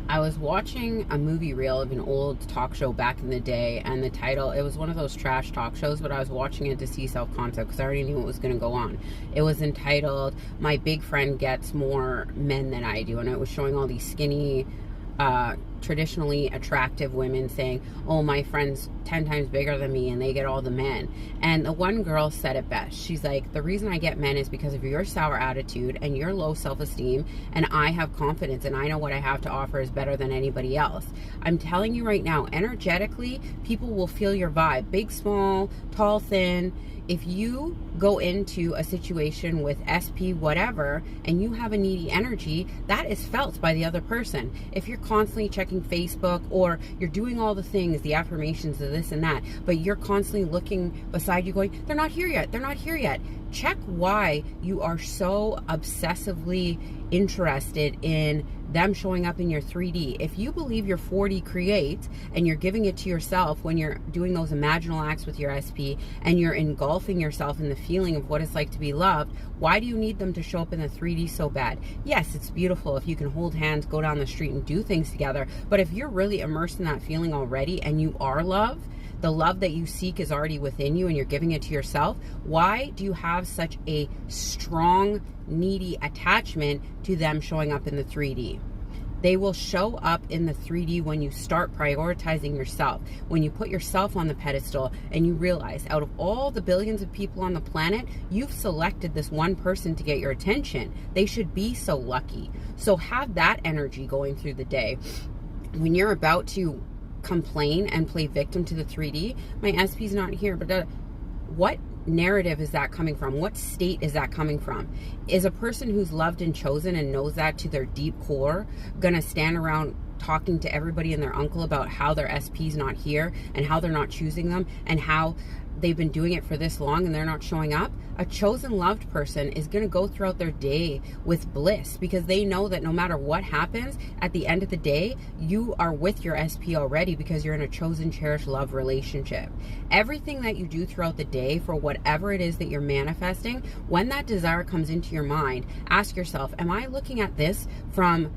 I was watching a movie reel of an old talk show back in the day, and the title, it was one of those trash talk shows, but I was watching it to see self-concept because I already knew what was going to go on. It was entitled, My Big Friend Gets More Men Than I Do, and it was showing all these skinny, traditionally attractive women saying, oh, my friend's 10 times bigger than me and they get all the men. And the one girl said it best. She's like, the reason I get men is because of your sour attitude and your low self-esteem, and I have confidence and I know what I have to offer is better than anybody else. I'm telling you right now, energetically, people will feel your vibe. Big, small, tall, thin. If you go into a situation with SP whatever and you have a needy energy, that is felt by the other person. If you're constantly checking Facebook or you're doing all the things, the affirmations of this and that, but you're constantly looking beside you going, they're not here yet, they're not here yet. Check why you are so obsessively interested in them showing up in your 3D. If you believe your 4D creates and you're giving it to yourself when you're doing those imaginal acts with your SP and you're engulfing yourself in the feeling of what it's like to be loved, why do you need them to show up in the 3D so bad? Yes, it's beautiful if you can hold hands, go down the street and do things together, but if you're really immersed in that feeling already and you are love, the love that you seek is already within you and you're giving it to yourself, why do you have such a strong, needy attachment to them showing up in the 3D? They will show up in the 3D when you start prioritizing yourself, when you put yourself on the pedestal and you realize out of all the billions of people on the planet, you've selected this one person to get your attention. They should be so lucky. So have that energy going through the day. When you're about to complain and play victim to the 3D, my SP's not here, but what narrative is that coming from? What state is that coming from? Is a person who's loved and chosen and knows that to their deep core gonna stand around talking to everybody and their uncle about how their SP's not here and how they're not choosing them and how they've been doing it for this long and they're not showing up? A chosen loved person is going to go throughout their day with bliss because they know that no matter what happens, at the end of the day, you are with your SP already because you're in a chosen, cherished love relationship. Everything that you do throughout the day for whatever it is that you're manifesting, when that desire comes into your mind, ask yourself, am I looking at this from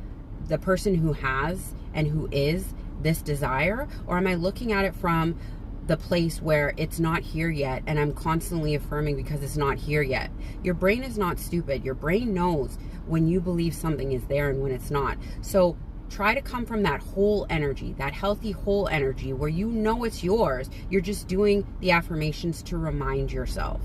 the person who has and who is this desire, or am I looking at it from the place where it's not here yet and I'm constantly affirming because it's not here yet? Your brain is not stupid. Your brain knows when you believe something is there and when it's not. So try to come from that whole energy, that healthy whole energy where you know it's yours. You're just doing the affirmations to remind yourself.